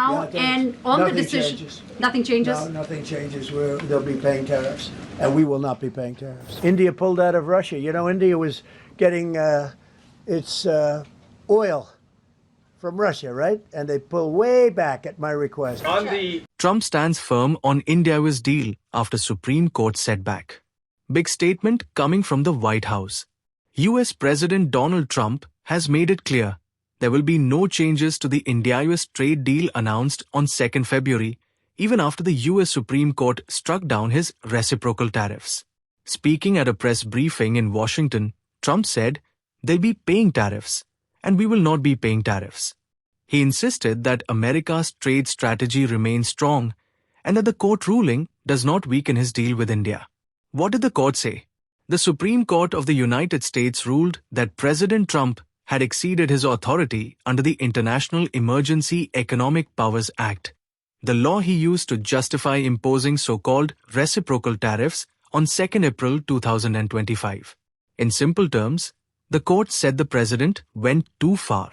now, and on the decision, nothing changes? No, nothing changes. They'll be paying tariffs, and we will not be paying tariffs. India pulled out of Russia. You know, India was getting its oil from Russia, right? And they pull way back at my request. Trump stands firm on India-U.S. deal after Supreme Court setback. Big statement coming from the White House. U.S. President Donald Trump has made it clear there will be no changes to the India-U.S. trade deal announced on 2nd February, even after the U.S. Supreme Court struck down his reciprocal tariffs. Speaking at a press briefing in Washington, Trump said, "They'll be paying tariffs, and we will not be paying tariffs." He insisted that America's trade strategy remains strong and that the court ruling does not weaken his deal with India. What did the court say? The Supreme Court of the United States ruled that President Trump had exceeded his authority under the International Emergency Economic Powers Act, the law he used to justify imposing so-called reciprocal tariffs on 2nd April 2025. In simple terms, the court said the president went too far.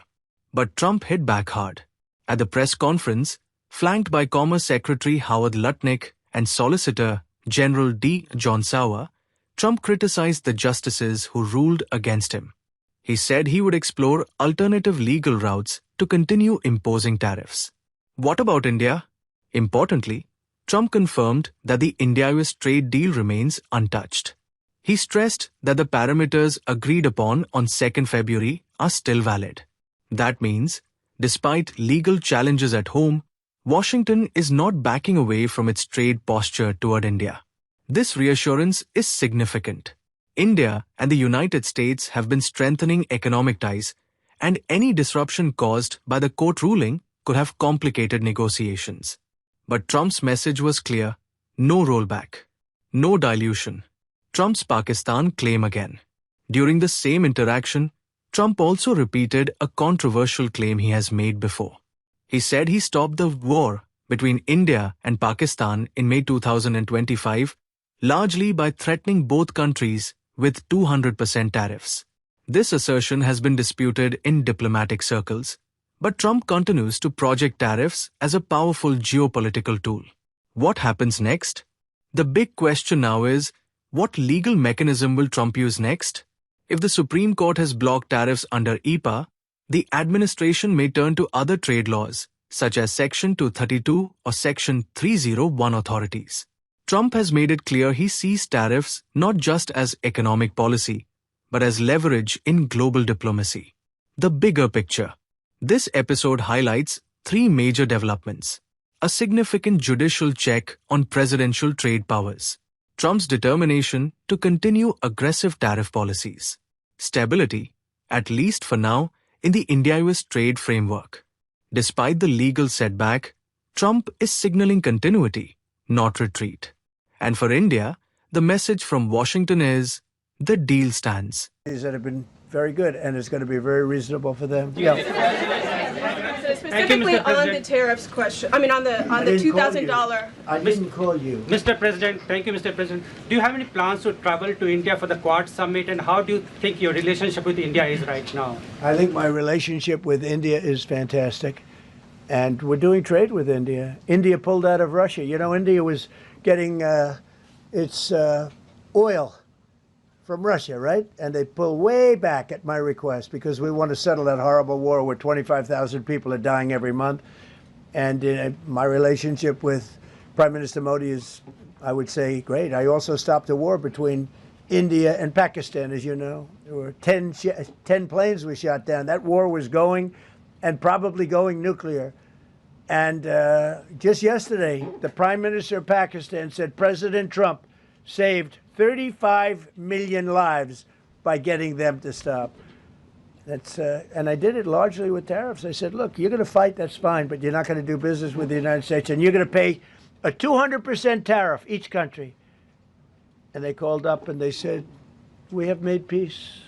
But Trump hit back hard. At the press conference, flanked by Commerce Secretary Howard Lutnick and Solicitor General D. John Sauer, Trump criticized the justices who ruled against him. He said he would explore alternative legal routes to continue imposing tariffs. What about India? Importantly, Trump confirmed that the India-U.S. trade deal remains untouched. He stressed that the parameters agreed upon on 2nd February are still valid. That means, despite legal challenges at home, Washington is not backing away from its trade posture toward India. This reassurance is significant. India and the United States have been strengthening economic ties, and any disruption caused by the court ruling could have complicated negotiations. But Trump's message was clear: no rollback, no dilution. Trump's Pakistan claim again. During the same interaction, Trump also repeated a controversial claim he has made before. He said he stopped the war between India and Pakistan in May 2025, largely by threatening both countries with 200% tariffs. This assertion has been disputed in diplomatic circles, but Trump continues to project tariffs as a powerful geopolitical tool. What happens next? The big question now is, what legal mechanism will Trump use next? If the Supreme Court has blocked tariffs under EPA, the administration may turn to other trade laws, such as Section 232 or Section 301 authorities. Trump has made it clear he sees tariffs not just as economic policy, but as leverage in global diplomacy. The bigger picture. This episode highlights 3 major developments: a significant judicial check on presidential trade powers, Trump's determination to continue aggressive tariff policies, stability, at least for now, in the India-U.S. trade framework. Despite the legal setback, Trump is signaling continuity, not retreat. And for India, the message from Washington is, the deal stands. These that have been very good, and it's going to be very reasonable for them. So specifically on the tariffs question, on the $2,000. I didn't call you. Mr. President, thank you, Mr. President. Do you have any plans to travel to India for the Quad Summit, and how do you think your relationship with India is right now? I think my relationship with India is fantastic, and we're doing trade with India. India pulled out of Russia. You know, India was getting its oil from Russia, right? And they pull way back at my request because we want to settle that horrible war where 25,000 people are dying every month. And my relationship with Prime Minister Modi is, I would say, great. I also stopped a war between India and Pakistan, as you know. There were 10 planes we shot down. That war was going, and probably going nuclear. And just yesterday, the Prime Minister of Pakistan said President Trump saved 35 million lives by getting them to stop. And I did it largely with tariffs. I said, look, you're going to fight, that's fine, but you're not going to do business with the United States, and you're going to pay a 200% tariff, each country. And they called up and they said, we have made peace.